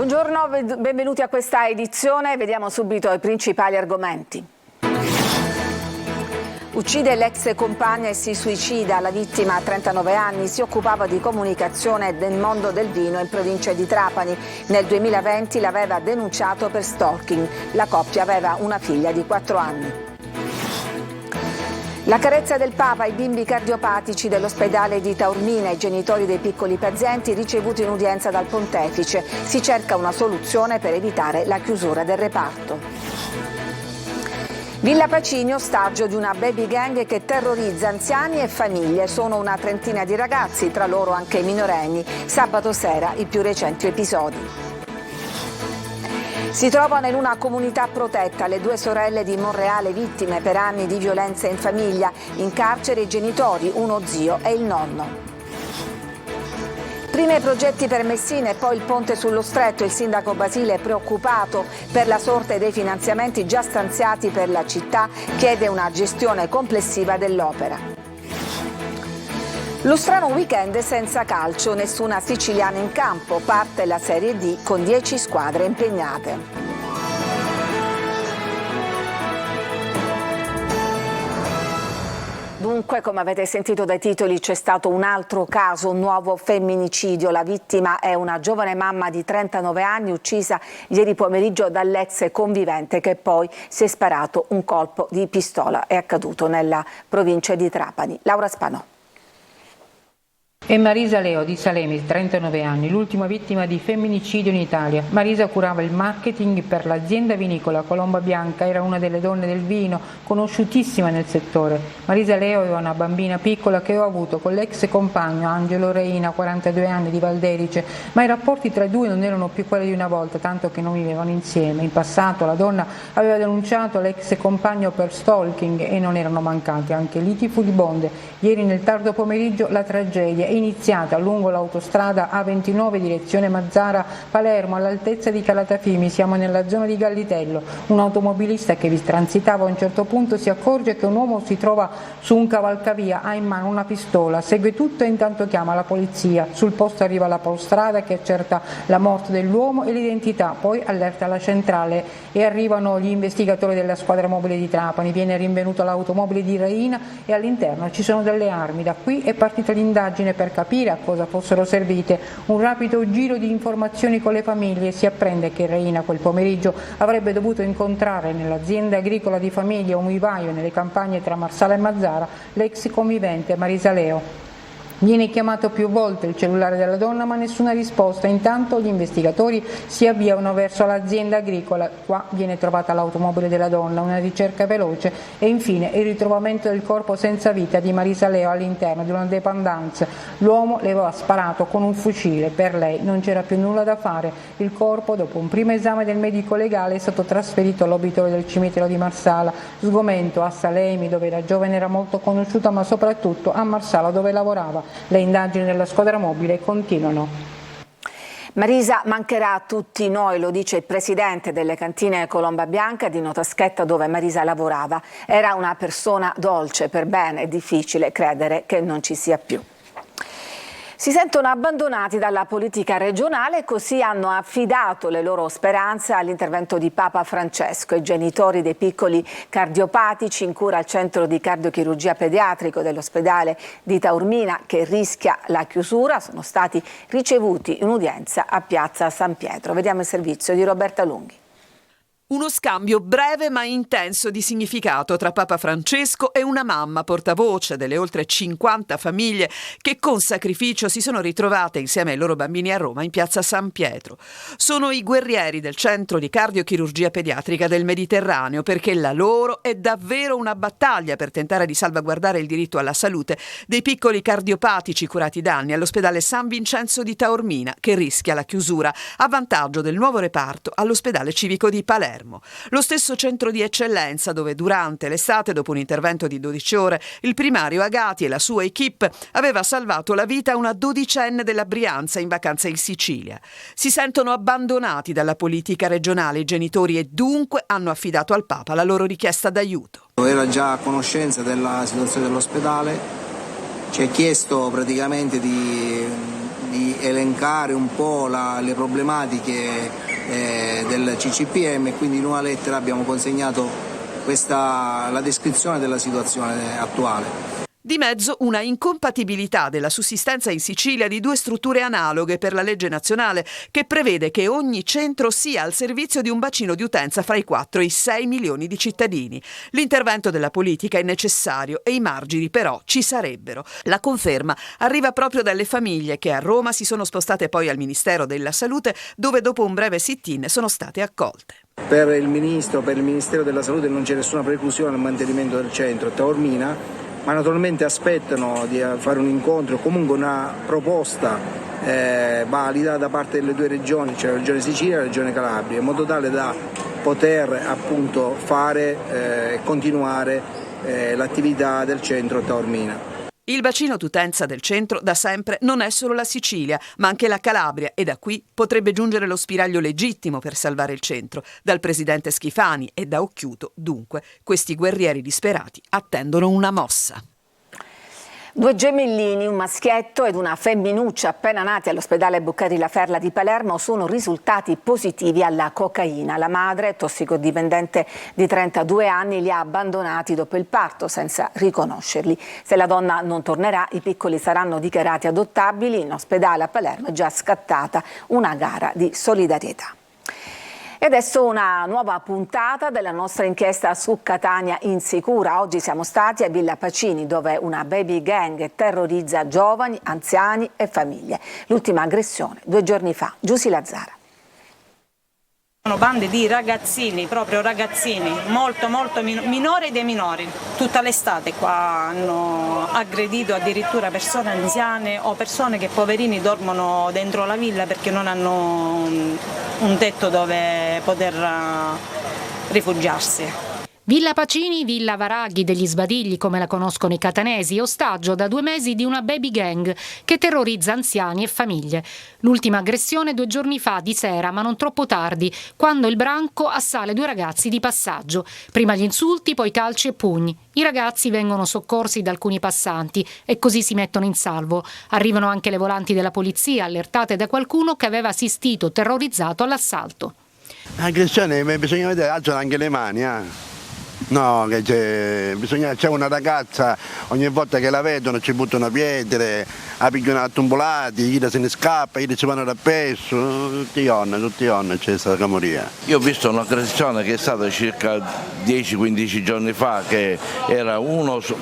Buongiorno, benvenuti a questa edizione. Vediamo subito i principali argomenti. Uccide l'ex compagna e si suicida. La vittima, a 39 anni, si occupava di comunicazione nel mondo del vino in provincia di Trapani. Nel 2020 l'aveva denunciato per stalking. La coppia aveva una figlia di 4 anni. La carezza del Papa ai bimbi cardiopatici dell'ospedale di Taormina, i genitori dei piccoli pazienti ricevuti in udienza dal Pontefice. Si cerca una soluzione per evitare la chiusura del reparto. Villa Pacini, ostaggio di una baby gang che terrorizza anziani e famiglie. Sono una trentina di ragazzi, tra loro anche i minorenni. Sabato sera i più recenti episodi. Si trovano in una comunità protetta le 2 sorelle di Monreale vittime per anni di violenza in famiglia. In carcere i genitori, uno zio e il nonno. Prima i progetti per Messina e poi il ponte sullo Stretto. Il sindaco Basile è preoccupato per la sorte dei finanziamenti già stanziati per la città, chiede una gestione complessiva dell'opera. Lo strano weekend senza calcio, nessuna siciliana in campo, parte la Serie D con 10 squadre impegnate. Dunque, come avete sentito dai titoli, c'è stato un altro caso, un nuovo femminicidio. La vittima è una giovane mamma di 39 anni uccisa ieri pomeriggio dall'ex convivente che poi si è sparato un colpo di pistola. È accaduto nella provincia di Trapani. Laura Spanò. È Marisa Leo di Salemi, 39 anni, l'ultima vittima di femminicidio in Italia. Marisa curava il marketing per l'azienda vinicola Colomba Bianca, era una delle donne del vino, conosciutissima nel settore. Marisa Leo aveva una bambina piccola che ho avuto con l'ex compagno Angelo Reina, 42 anni, di Valderice, ma i rapporti tra i due non erano più quelli di una volta, tanto che non vivevano insieme. In passato la donna aveva denunciato l'ex compagno per stalking e non erano mancati anche liti furibonde. Ieri nel tardo pomeriggio la tragedia è iniziata lungo l'autostrada A29 direzione Mazzara-Palermo all'altezza di Calatafimi. Siamo nella zona di Gallitello. Un automobilista che vi transitava a un certo punto si accorge che un uomo si trova su un cavalcavia, ha in mano una pistola, segue tutto e intanto chiama la polizia. Sul posto arriva la Polstrada che accerta la morte dell'uomo e l'identità, poi allerta la centrale e arrivano gli investigatori della squadra mobile di Trapani. Viene rinvenuta l'automobile di Reina e all'interno ci sono delle armi. Da qui è partita l'indagine per capire a cosa fossero servite. Un rapido giro di informazioni con le famiglie. Si apprende che Reina quel pomeriggio avrebbe dovuto incontrare nell'azienda agricola di famiglia, un vivaio nelle campagne tra Marsala e Mazzara, l'ex convivente Marisa Leo. Viene chiamato più volte il cellulare della donna ma nessuna risposta. Intanto gli investigatori si avviano verso l'azienda agricola. Qua viene trovata l'automobile della donna, una ricerca veloce e infine il ritrovamento del corpo senza vita di Marisa Leo all'interno di una dépendance. L'uomo le aveva sparato con un fucile. Per lei non c'era più nulla da fare. Il corpo, dopo un primo esame del medico legale, è stato trasferito all'obitorio del cimitero di Marsala. Sgomento a Salemi, dove la giovane era molto conosciuta, ma soprattutto a Marsala, dove lavorava. Le indagini della squadra mobile continuano. Marisa mancherà a tutti noi, lo dice il presidente delle cantine Colomba Bianca di Notaschetta, dove Marisa lavorava. Era una persona dolce, per bene, è difficile credere che non ci sia più. Si sentono abbandonati dalla politica regionale e così hanno affidato le loro speranze all'intervento di Papa Francesco. I genitori dei piccoli cardiopatici in cura al centro di cardiochirurgia pediatrico dell'ospedale di Taormina, che rischia la chiusura, sono stati ricevuti in udienza a Piazza San Pietro. Vediamo il servizio di Roberta Lunghi. Uno scambio breve ma intenso di significato tra Papa Francesco e una mamma portavoce delle oltre 50 famiglie che con sacrificio si sono ritrovate insieme ai loro bambini a Roma in Piazza San Pietro. Sono i guerrieri del centro di cardiochirurgia pediatrica del Mediterraneo, perché la loro è davvero una battaglia per tentare di salvaguardare il diritto alla salute dei piccoli cardiopatici curati da anni all'ospedale San Vincenzo di Taormina, che rischia la chiusura a vantaggio del nuovo reparto all'ospedale civico di Palermo. Lo stesso centro di eccellenza dove durante l'estate, dopo un intervento di 12 ore, il primario Agati e la sua equipe aveva salvato la vita a una 12enne della Brianza in vacanza in Sicilia. Si sentono abbandonati dalla politica regionale i genitori e dunque hanno affidato al Papa la loro richiesta d'aiuto. Era già a conoscenza della situazione dell'ospedale, ci ha chiesto praticamente di elencare un po' le problematiche del CCPM e quindi in una lettera abbiamo consegnato la descrizione della situazione attuale. Di mezzo una incompatibilità della sussistenza in Sicilia di due strutture analoghe per la legge nazionale che prevede che ogni centro sia al servizio di un bacino di utenza fra i 4 e i 6 milioni di cittadini. L'intervento della politica è necessario e i margini però ci sarebbero. La conferma arriva proprio dalle famiglie che a Roma si sono spostate poi al Ministero della Salute, dove dopo un breve sit-in sono state accolte. Per il Ministero della Salute non c'è nessuna preclusione al mantenimento del centro a Taormina, ma naturalmente aspettano di fare un incontro, comunque una proposta valida da parte delle due regioni, cioè la regione Sicilia e la regione Calabria, in modo tale da poter appunto fare e continuare l'attività del centro a Taormina. Il bacino d'utenza del centro da sempre non è solo la Sicilia, ma anche la Calabria, e da qui potrebbe giungere lo spiraglio legittimo per salvare il centro. Dal presidente Schifani e da Occhiuto, dunque, questi guerrieri disperati attendono una mossa. 2 gemellini, un maschietto ed una femminuccia appena nati all'ospedale Boccari La Ferla di Palermo sono risultati positivi alla cocaina. La madre, tossicodipendente di 32 anni, li ha abbandonati dopo il parto senza riconoscerli. Se la donna non tornerà, i piccoli saranno dichiarati adottabili. In ospedale a Palermo è già scattata una gara di solidarietà. E adesso una nuova puntata della nostra inchiesta su Catania insicura. Oggi siamo stati a Villa Pacini, dove una baby gang terrorizza giovani, anziani e famiglie. L'ultima aggressione 2 giorni fa. Giusy Lazzara. Sono bande di ragazzini, proprio ragazzini, molto minori dei minori. Tutta l'estate qua hanno aggredito addirittura persone anziane o persone che poverini dormono dentro la villa perché non hanno un tetto dove poter rifugiarsi. Villa Pacini, Villa Varaghi degli Sbadigli, come la conoscono i catanesi, ostaggio da 2 mesi di una baby gang che terrorizza anziani e famiglie. L'ultima aggressione 2 giorni fa di sera, ma non troppo tardi, quando il branco assale 2 ragazzi di passaggio. Prima gli insulti, poi calci e pugni. I ragazzi vengono soccorsi da alcuni passanti e così si mettono in salvo. Arrivano anche le volanti della polizia, allertate da qualcuno che aveva assistito terrorizzato all'assalto. Aggressione, bisogna vedere, alzano anche le mani, No, che c'è una ragazza, ogni volta che la vedono ci buttano pietre, la pigliano a tumbolati, gli se ne scappa, gli ci vanno da peso, tutti i giorni c'è stata camoria. Io ho visto un'aggressione che è stata circa 10-15 giorni fa, che era uno su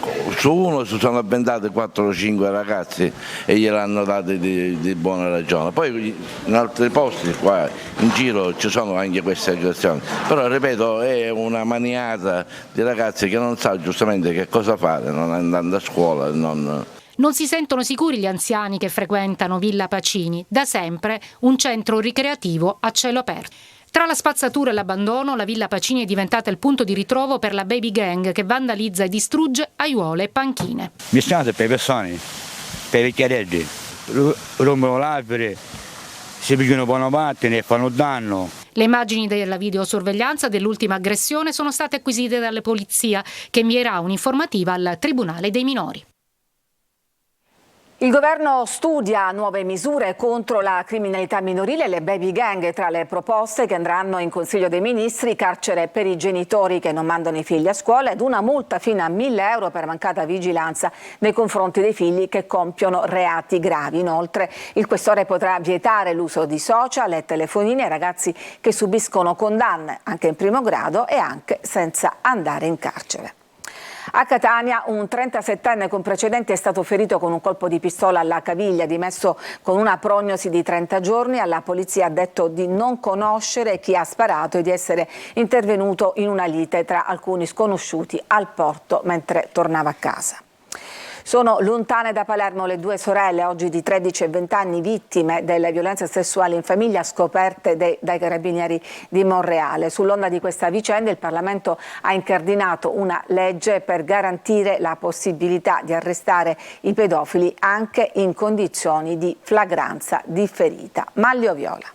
uno si sono avventati 4 o 5 ragazzi e gliel'hanno date di buona ragione. Poi in altri posti qua in giro ci sono anche queste aggressioni, però ripeto è una maniata di ragazzi che non sa giustamente che cosa fare, non andando a scuola. Non si sentono sicuri gli anziani che frequentano Villa Pacini, da sempre un centro ricreativo a cielo aperto. Tra la spazzatura e l'abbandono, la Villa Pacini è diventata il punto di ritrovo per la baby gang che vandalizza e distrugge aiuole e panchine. Mischiate per le persone, per i vecchiereggi, rompono l'albero, si pigliano buona parte e fanno danno. Le immagini della videosorveglianza dell'ultima aggressione sono state acquisite dalle polizia, che invierà un'informativa al Tribunale dei minori. Il governo studia nuove misure contro la criminalità minorile e le baby gang. Tra le proposte che andranno in Consiglio dei Ministri, carcere per i genitori che non mandano i figli a scuola ed una multa fino a 1.000 euro per mancata vigilanza nei confronti dei figli che compiono reati gravi. Inoltre il questore potrà vietare l'uso di social e telefonini ai ragazzi che subiscono condanne anche in primo grado e anche senza andare in carcere. A Catania un 37enne con precedenti è stato ferito con un colpo di pistola alla caviglia, dimesso con una prognosi di 30 giorni. Alla polizia ha detto di non conoscere chi ha sparato e di essere intervenuto in una lite tra alcuni sconosciuti al porto mentre tornava a casa. Sono lontane da Palermo le 2 sorelle, oggi di 13 e 20 anni, vittime delle violenze sessuali in famiglia scoperte dai carabinieri di Monreale. Sull'onda di questa vicenda il Parlamento ha incardinato una legge per garantire la possibilità di arrestare i pedofili anche in condizioni di flagranza differita. Maglio Viola.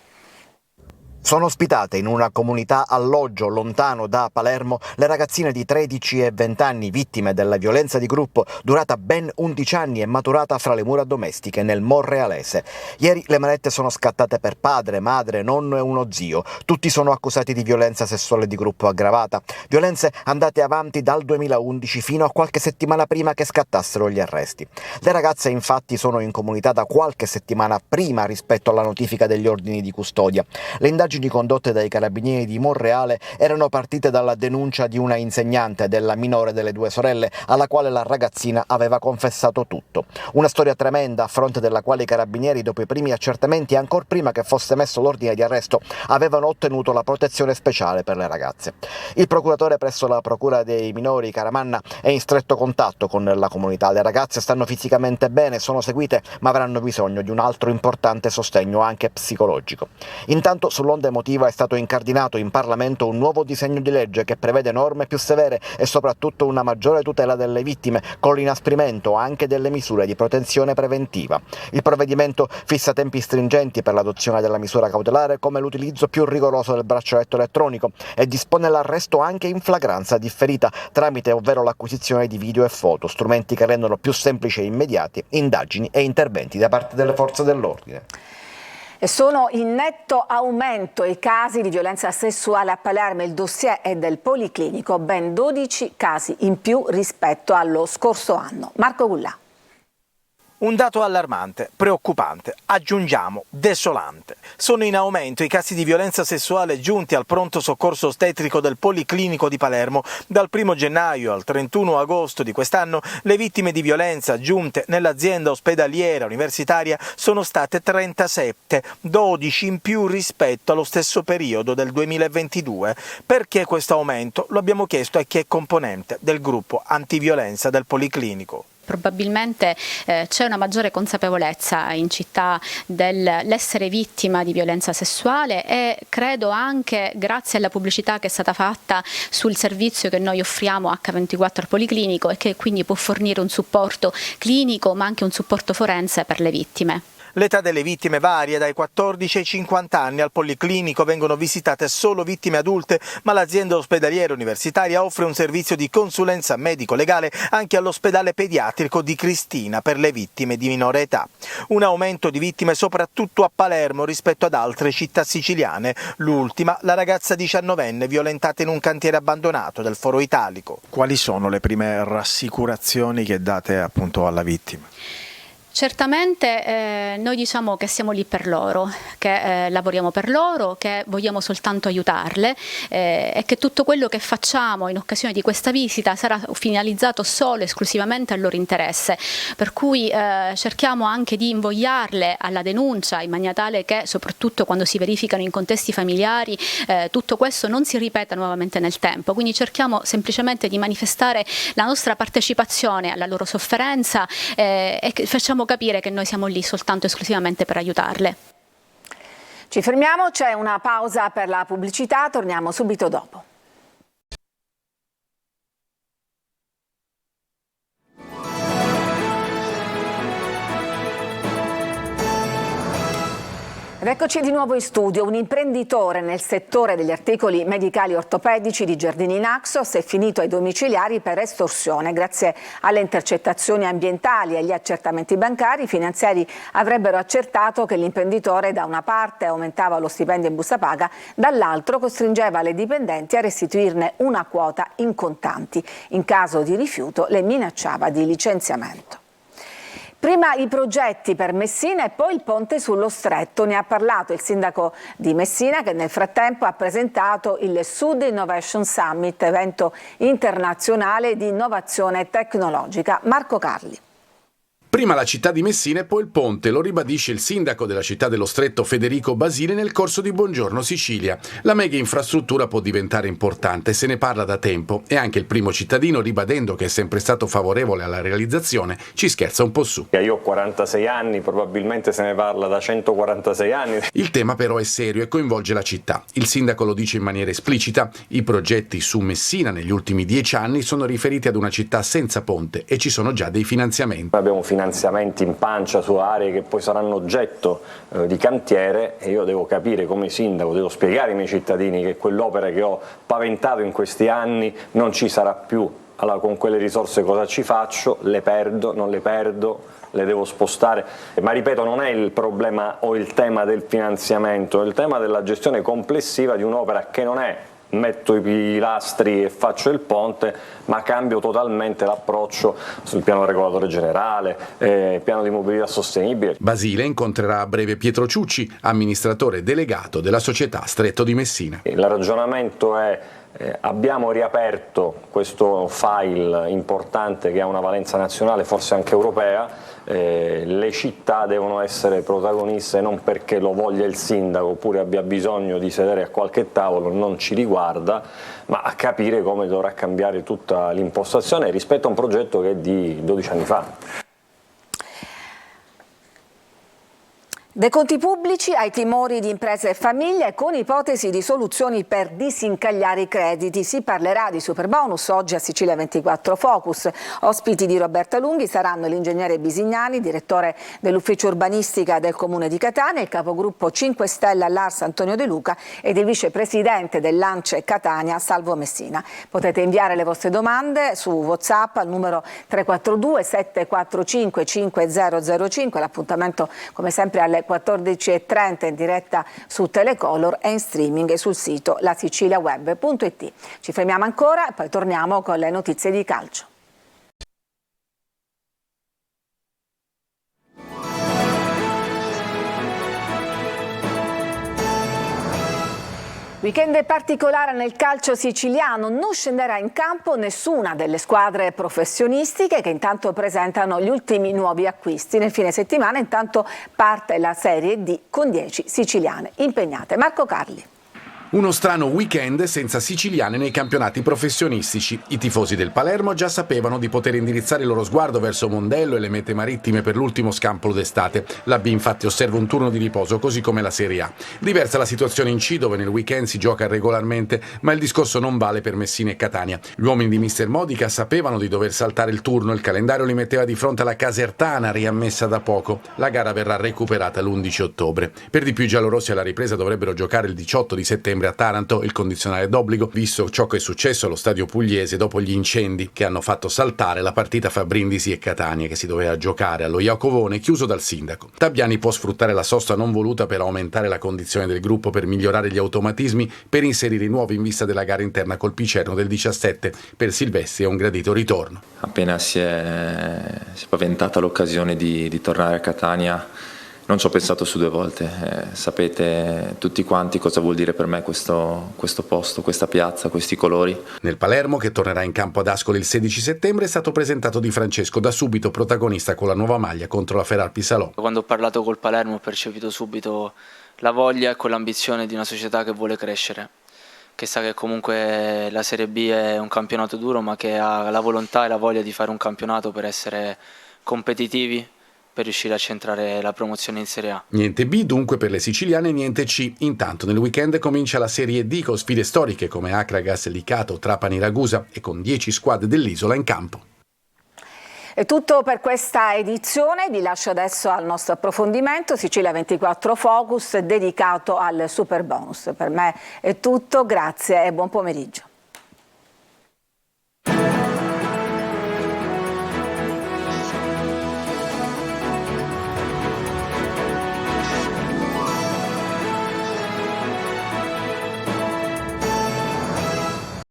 Sono ospitate in una comunità alloggio lontano da Palermo le ragazzine di 13 e 20 anni vittime della violenza di gruppo durata ben 11 anni e maturata fra le mura domestiche nel Monrealese. Ieri le manette sono scattate per padre, madre, nonno e uno zio. Tutti sono accusati di violenza sessuale di gruppo aggravata. Violenze andate avanti dal 2011 fino a qualche settimana prima che scattassero gli arresti. Le ragazze infatti sono in comunità da qualche settimana prima rispetto alla notifica degli ordini di custodia. Le indagini condotte dai carabinieri di Monreale erano partite dalla denuncia di una insegnante della minore delle due sorelle, alla quale la ragazzina aveva confessato tutto. Una storia tremenda a fronte della quale i carabinieri, dopo i primi accertamenti e ancor prima che fosse messo l'ordine di arresto, avevano ottenuto la protezione speciale per le ragazze. Il procuratore presso la procura dei minori Caramanna è in stretto contatto con la comunità. Le ragazze stanno fisicamente bene, sono seguite, ma avranno bisogno di un altro importante sostegno anche psicologico. Intanto sull'onda emotiva è stato incardinato in Parlamento un nuovo disegno di legge che prevede norme più severe e soprattutto una maggiore tutela delle vittime, con l'inasprimento anche delle misure di protezione preventiva. Il provvedimento fissa tempi stringenti per l'adozione della misura cautelare, come l'utilizzo più rigoroso del braccialetto elettronico, e dispone l'arresto anche in flagranza differita tramite ovvero l'acquisizione di video e foto, strumenti che rendono più semplici e immediati indagini e interventi da parte delle forze dell'ordine. E sono in netto aumento i casi di violenza sessuale a Palermo. Il dossier è del Policlinico, ben 12 casi in più rispetto allo scorso anno. Marco Gullà. Un dato allarmante, preoccupante, aggiungiamo desolante. Sono in aumento i casi di violenza sessuale giunti al pronto soccorso ostetrico del Policlinico di Palermo. Dal 1 gennaio al 31 agosto di quest'anno le vittime di violenza giunte nell'azienda ospedaliera universitaria sono state 37, 12 in più rispetto allo stesso periodo del 2022. Perché questo aumento? Lo abbiamo chiesto a chi è componente del gruppo antiviolenza del Policlinico. Probabilmente c'è una maggiore consapevolezza in città dell'essere vittima di violenza sessuale e credo anche grazie alla pubblicità che è stata fatta sul servizio che noi offriamo H24 al Policlinico e che quindi può fornire un supporto clinico ma anche un supporto forense per le vittime. L'età delle vittime varia dai 14 ai 50 anni. Al Policlinico vengono visitate solo vittime adulte, ma l'azienda ospedaliera universitaria offre un servizio di consulenza medico-legale anche all'ospedale pediatrico di Cristina per le vittime di minore età. Un aumento di vittime soprattutto a Palermo rispetto ad altre città siciliane. L'ultima, la ragazza 19enne violentata in un cantiere abbandonato del Foro Italico. Quali sono le prime rassicurazioni che date appunto alla vittima? Certamente noi diciamo che siamo lì per loro, che lavoriamo per loro, che vogliamo soltanto aiutarle e che tutto quello che facciamo in occasione di questa visita sarà finalizzato solo e esclusivamente al loro interesse, per cui cerchiamo anche di invogliarle alla denuncia in maniera tale che soprattutto quando si verificano in contesti familiari tutto questo non si ripeta nuovamente nel tempo, quindi cerchiamo semplicemente di manifestare la nostra partecipazione alla loro sofferenza e facciamo capire che noi siamo lì soltanto esclusivamente per aiutarle. Ci fermiamo, c'è una pausa per la pubblicità, torniamo subito dopo. Ed eccoci di nuovo in studio. Un imprenditore nel settore degli articoli medicali ortopedici di Giardini Naxos è finito ai domiciliari per estorsione. Grazie alle intercettazioni ambientali e agli accertamenti bancari, i finanziari avrebbero accertato che l'imprenditore da una parte aumentava lo stipendio in busta paga, dall'altro costringeva le dipendenti a restituirne una quota in contanti. In caso di rifiuto le minacciava di licenziamento. Prima i progetti per Messina e poi il ponte sullo Stretto. Ne ha parlato il sindaco di Messina che nel frattempo ha presentato il Sud Innovation Summit, evento internazionale di innovazione tecnologica. Marco Carli. Prima la città di Messina e poi il ponte, lo ribadisce il sindaco della città dello Stretto Federico Basile nel corso di Buongiorno Sicilia. La mega infrastruttura può diventare importante, se ne parla da tempo e anche il primo cittadino, ribadendo che è sempre stato favorevole alla realizzazione, ci scherza un po' su. Io ho 46 anni, probabilmente se ne parla da 146 anni. Il tema però è serio e coinvolge la città. Il sindaco lo dice in maniera esplicita, i progetti su Messina negli ultimi 10 anni sono riferiti ad una città senza ponte e ci sono già dei finanziamenti. Abbiamo finanziato finanziamenti in pancia su aree che poi saranno oggetto di cantiere, e io devo capire come sindaco, devo spiegare ai miei cittadini che quell'opera che ho paventato in questi anni non ci sarà più. Allora con quelle risorse cosa ci faccio? Le perdo, non le perdo, le devo spostare, ma ripeto, non è il problema o il tema del finanziamento, è il tema della gestione complessiva di un'opera che non è metto i pilastri e faccio il ponte, ma cambio totalmente l'approccio sul piano regolatore generale, piano di mobilità sostenibile. Basile incontrerà a breve Pietro Ciucci, amministratore delegato della società Stretto di Messina. Il ragionamento è abbiamo riaperto questo file importante che ha una valenza nazionale, forse anche europea, le città devono essere protagoniste non perché lo voglia il sindaco oppure abbia bisogno di sedere a qualche tavolo, non ci riguarda, ma a capire come dovrà cambiare tutta l'impostazione rispetto a un progetto che è di 12 anni fa. Dai conti pubblici ai timori di imprese e famiglie, con ipotesi di soluzioni per disincagliare i crediti. Si parlerà di Superbonus oggi a Sicilia 24 Focus. Ospiti di Roberta Lunghi saranno l'ingegnere Bisignani, direttore dell'ufficio urbanistica del Comune di Catania, il capogruppo 5 Stelle all'Ars Antonio De Luca ed il vicepresidente dell'Ance Catania Salvo Messina. Potete inviare le vostre domande su WhatsApp al numero 342 745 5005. L'appuntamento come sempre alle 14:30 in diretta su Telecolor e in streaming sul sito lasiciliaweb.it. Ci fermiamo ancora e poi torniamo con le notizie di calcio. Weekend particolare nel calcio siciliano, non scenderà in campo nessuna delle squadre professionistiche che intanto presentano gli ultimi nuovi acquisti. Nel fine settimana intanto parte la Serie D con 10 siciliane impegnate. Marco Carli. Uno strano weekend senza siciliane nei campionati professionistici. I tifosi del Palermo già sapevano di poter indirizzare il loro sguardo verso Mondello e le mete marittime per l'ultimo scampolo d'estate. La B infatti osserva un turno di riposo, così come la Serie A. Diversa la situazione in C, dove nel weekend si gioca regolarmente, ma il discorso non vale per Messina e Catania. Gli uomini di mister Modica sapevano di dover saltare il turno, il calendario li metteva di fronte alla Casertana, riammessa da poco. La gara verrà recuperata l'11 ottobre. Per di più i giallorossi alla ripresa dovrebbero giocare il 18 di settembre a Taranto, il condizionale d'obbligo, visto ciò che è successo allo stadio pugliese dopo gli incendi che hanno fatto saltare la partita fra Brindisi e Catania, che si doveva giocare allo Iacovone, chiuso dal sindaco. Tabbiani può sfruttare la sosta non voluta per aumentare la condizione del gruppo, per migliorare gli automatismi, per inserire i nuovi in vista della gara interna col Picerno del 17. Per Silvestri è un gradito ritorno. Appena si è paventata l'occasione di tornare a Catania, non ci ho pensato su due volte. Sapete tutti quanti cosa vuol dire per me questo posto, questa piazza, questi colori. Nel Palermo, che tornerà in campo ad Ascoli il 16 settembre, è stato presentato Di Francesco, da subito protagonista con la nuova maglia contro la Feralpi Salò. Quando ho parlato col Palermo ho percepito subito la voglia e l'ambizione di una società che vuole crescere, che sa che comunque la Serie B è un campionato duro, ma che ha la volontà e la voglia di fare un campionato per essere competitivi, per riuscire a centrare la promozione in Serie A. Niente B dunque per le siciliane, niente C. Intanto nel weekend comincia la Serie D con sfide storiche come Acragas, Licato, Trapani, Ragusa e con 10 squadre dell'isola in campo. È tutto per questa edizione, vi lascio adesso al nostro approfondimento. Sicilia 24 Focus dedicato al Superbonus. Per me è tutto, grazie e buon pomeriggio.